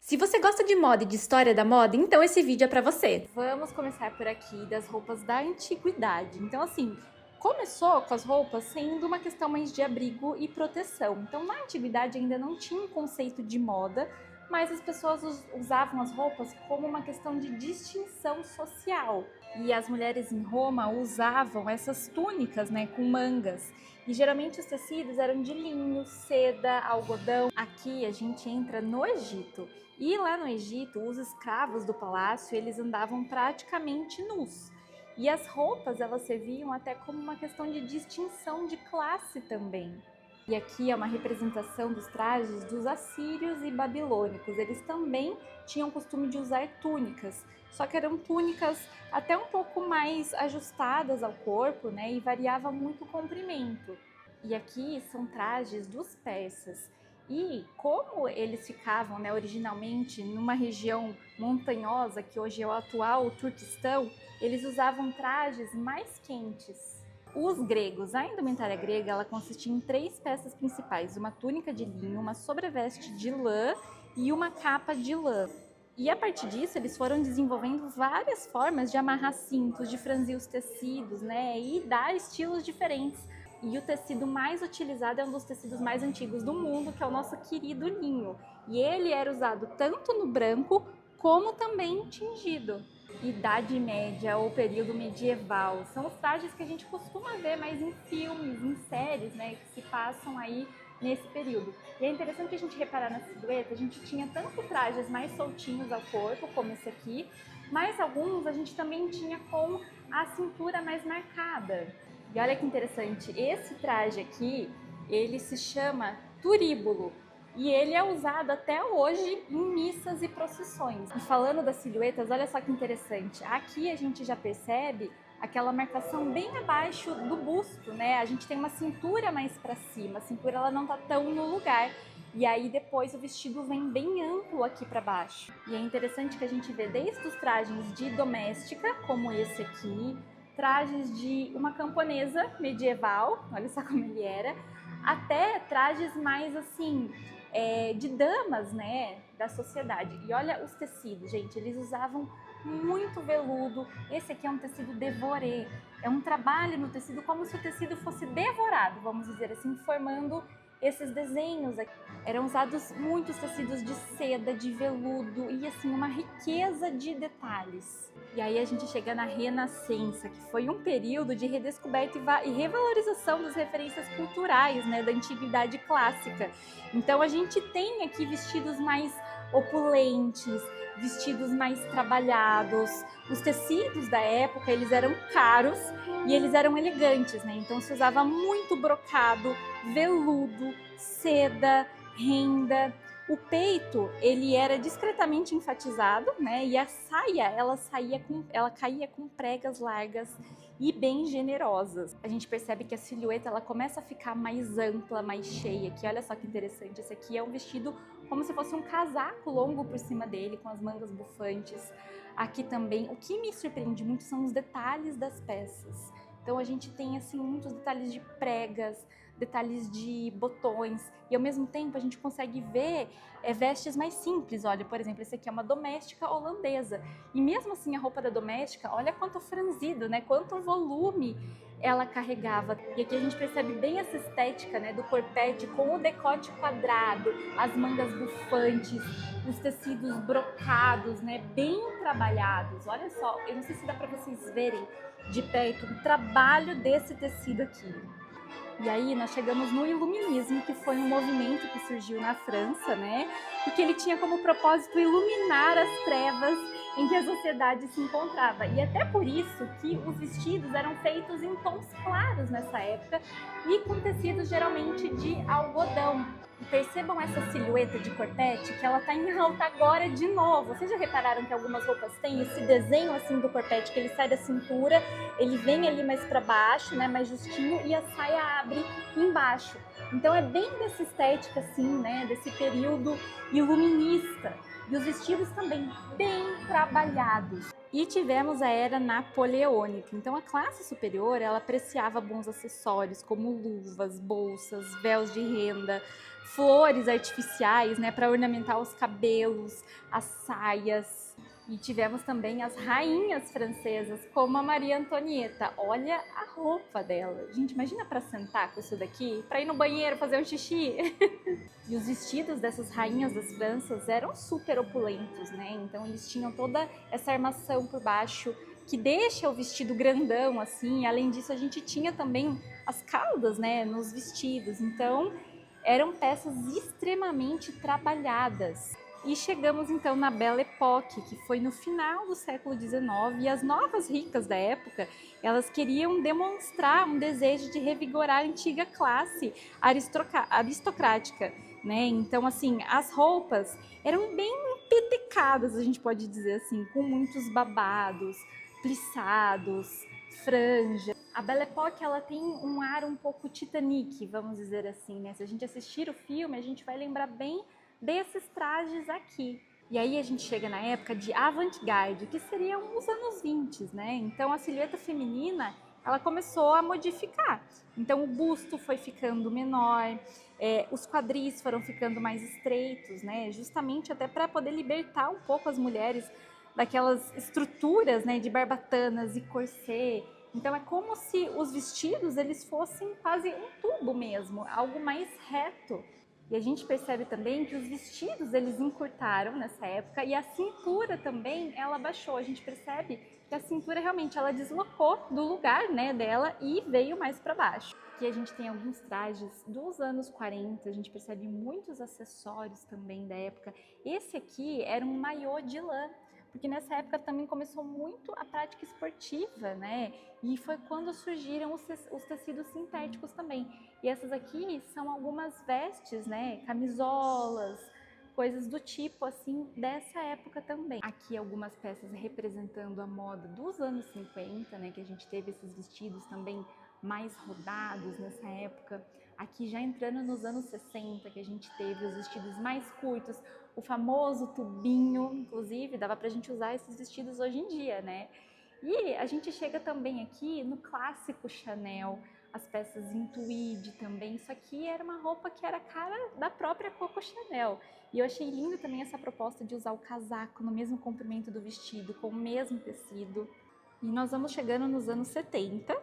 Se você gosta de moda e de história da moda, então esse vídeo é pra você. Vamos começar por aqui das roupas da antiguidade. Então assim, começou com as roupas sendo uma questão mais de abrigo e proteção. Então na antiguidade ainda não tinha um conceito de moda, mas as pessoas usavam as roupas como uma questão de distinção social. E as mulheres em Roma usavam essas túnicas, né, com mangas. E geralmente os tecidos eram de linho, seda, algodão. Aqui a gente entra no Egito. E lá no Egito, os escravos do palácio, eles andavam praticamente nus. E as roupas, elas serviam até como uma questão de distinção de classe também. E aqui é uma representação dos trajes dos assírios e babilônicos. Eles também tinham o costume de usar túnicas, só que eram túnicas até um pouco mais ajustadas ao corpo, né? E variava muito o comprimento. E aqui são trajes dos persas. E como eles ficavam, né, originalmente numa região montanhosa, que hoje é o atual Turquestão, eles usavam trajes mais quentes. Os gregos, a indumentária grega, ela consistia em 3 peças principais: uma túnica de linho, uma sobreveste de lã e uma capa de lã. E a partir disso, eles foram desenvolvendo várias formas de amarrar cintos, de franzir os tecidos, né, e dar estilos diferentes. E o tecido mais utilizado é um dos tecidos mais antigos do mundo, que é o nosso querido linho. E ele era usado tanto no branco, como também tingido. Idade Média ou período medieval são os trajes que a gente costuma ver mais em filmes, em séries, né, que se passam aí nesse período. E é interessante a gente reparar na silhueta, a gente tinha tanto trajes mais soltinhos ao corpo, como esse aqui, mas alguns a gente também tinha com a cintura mais marcada. E olha que interessante, esse traje aqui, ele se chama turíbulo. E ele é usado até hoje em missas e procissões. E falando das silhuetas, olha só que interessante. Aqui a gente já percebe aquela marcação bem abaixo do busto, né? A gente tem uma cintura mais para cima, a cintura ela não tá tão no lugar. E aí depois o vestido vem bem amplo aqui para baixo. E é interessante que a gente vê desde os trajes de doméstica, como esse aqui, trajes de uma camponesa medieval, olha só como ele era, até trajes mais assim, de damas, né, da sociedade. E olha os tecidos, gente, eles usavam muito veludo. Esse aqui é um tecido devoré, é um trabalho no tecido como se o tecido fosse devorado, vamos dizer assim, formando esses desenhos aqui. Eram usados muitos tecidos de seda, de veludo e assim uma riqueza de detalhes. E aí a gente chega na Renascença, que foi um período de redescoberta e revalorização das referências culturais, né, da antiguidade clássica. Então a gente tem aqui vestidos mais opulentes, vestidos mais trabalhados. Os tecidos da época, eles eram caros e eles eram elegantes, né? Então se usava muito brocado, veludo, seda, renda. O peito, ele era discretamente enfatizado, né? E a saia, ela caía com pregas largas e bem generosas. A gente percebe que a silhueta ela começa a ficar mais ampla, mais cheia. Aqui, olha só que interessante. Esse aqui é um vestido como se fosse um casaco longo por cima dele, com as mangas bufantes. Aqui também, o que me surpreende muito são os detalhes das peças. Então a gente tem assim muitos detalhes de pregas, detalhes de botões, e ao mesmo tempo a gente consegue ver vestes mais simples. Olha, por exemplo, esse aqui é uma doméstica holandesa, e mesmo assim a roupa da doméstica, olha quanto franzido, né? Quanto volume ela carregava. E aqui a gente percebe bem essa estética, né, do corpete com o decote quadrado, as mangas bufantes, os tecidos brocados, né, bem trabalhados. Olha só, eu não sei se dá para vocês verem de perto o trabalho desse tecido aqui. E aí nós chegamos no Iluminismo, que foi um movimento que surgiu na França, né? E que ele tinha como propósito iluminar as trevas em que a sociedade se encontrava. E até por isso que os vestidos eram feitos em tons claros nessa época e com tecidos geralmente de algodão. E percebam essa silhueta de corpete, que ela tá em alta agora de novo. Vocês já repararam que algumas roupas têm esse desenho assim do corpete, que ele sai da cintura, ele vem ali mais para baixo, né, mais justinho, e a saia abre embaixo. Então é bem dessa estética assim, né, desse período iluminista. E os vestidos também bem trabalhados. E tivemos a era napoleônica. Então a classe superior, ela apreciava bons acessórios como luvas, bolsas, véus de renda, flores artificiais, né, para ornamentar os cabelos, as saias. E tivemos também as rainhas francesas, como a Maria Antonieta. Olha a roupa dela. Gente, imagina para sentar com isso daqui, para ir no banheiro fazer um xixi. E os vestidos dessas rainhas das Franças eram super opulentos, né? Então eles tinham toda essa armação por baixo que deixa o vestido grandão, assim. Além disso, a gente tinha também as caudas, né, nos vestidos. Então eram peças extremamente trabalhadas. E chegamos então na Belle Époque, que foi no final do século XIX, e as novas ricas da época, elas queriam demonstrar um desejo de revigorar a antiga classe aristocrática, né? Então, assim, as roupas eram bem empetecadas, a gente pode dizer assim, com muitos babados, plissados, franja. A Belle Époque, ela tem um ar um pouco Titanic, vamos dizer assim, né? Se a gente assistir o filme, a gente vai lembrar bem desses trajes aqui. E aí a gente chega na época de avant-garde, que seriam os anos 20, né? Então a silhueta feminina, ela começou a modificar. Então o busto foi ficando menor, os quadris foram ficando mais estreitos, né? Justamente até para poder libertar um pouco as mulheres daquelas estruturas, né, de barbatanas e corset. Então é como se os vestidos eles fossem quase um tubo mesmo, algo mais reto. E a gente percebe também que os vestidos eles encurtaram nessa época e a cintura também ela baixou. A gente percebe que a cintura realmente ela deslocou do lugar, né, dela e veio mais para baixo. Aqui a gente tem alguns trajes dos anos 40, a gente percebe muitos acessórios também da época. Esse aqui era um maiô de lã, porque nessa época também começou muito a prática esportiva, né? E foi quando surgiram os tecidos sintéticos também. E essas aqui são algumas vestes, né? Camisolas, coisas do tipo assim dessa época também. Aqui algumas peças representando a moda dos anos 50, né? Que a gente teve esses vestidos também mais rodados nessa época. Aqui já entrando nos anos 60, que a gente teve os vestidos mais curtos, o famoso tubinho, inclusive dava pra gente usar esses vestidos hoje em dia, né? E a gente chega também aqui no clássico Chanel, as peças em tweed também. Isso aqui era uma roupa que era a cara da própria Coco Chanel. E eu achei lindo também essa proposta de usar o casaco no mesmo comprimento do vestido, com o mesmo tecido. E nós vamos chegando nos anos 70,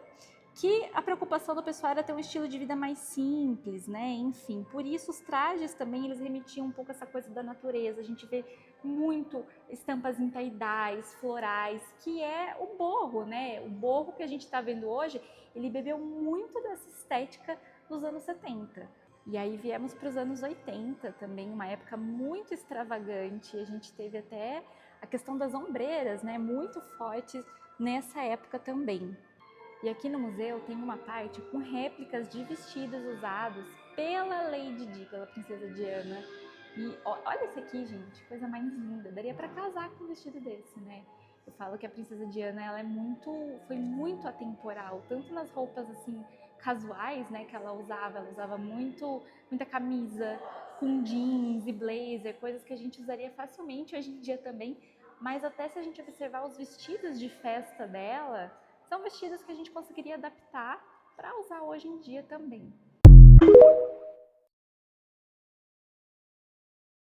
que a preocupação do pessoal era ter um estilo de vida mais simples, né? Enfim, por isso os trajes também eles remetiam um pouco essa coisa da natureza. A gente vê muito estampas em tie-dyes, florais, que é o boho, né? O boho que a gente está vendo hoje, ele bebeu muito dessa estética dos anos 70. E aí viemos para os anos 80 também, uma época muito extravagante. A gente teve até a questão das ombreiras, né? Muito fortes nessa época também. E aqui no museu tem uma parte com réplicas de vestidos usados pela Lady Di, pela Princesa Diana. E olha esse aqui, gente, coisa mais linda. Daria para casar com um vestido desse, né? Eu falo que a Princesa Diana ela foi muito atemporal, tanto nas roupas assim casuais, né, que ela usava muita camisa com jeans e blazer, coisas que a gente usaria facilmente hoje em dia também. Mas até se a gente observar os vestidos de festa dela, são vestidos que a gente conseguiria adaptar para usar hoje em dia também.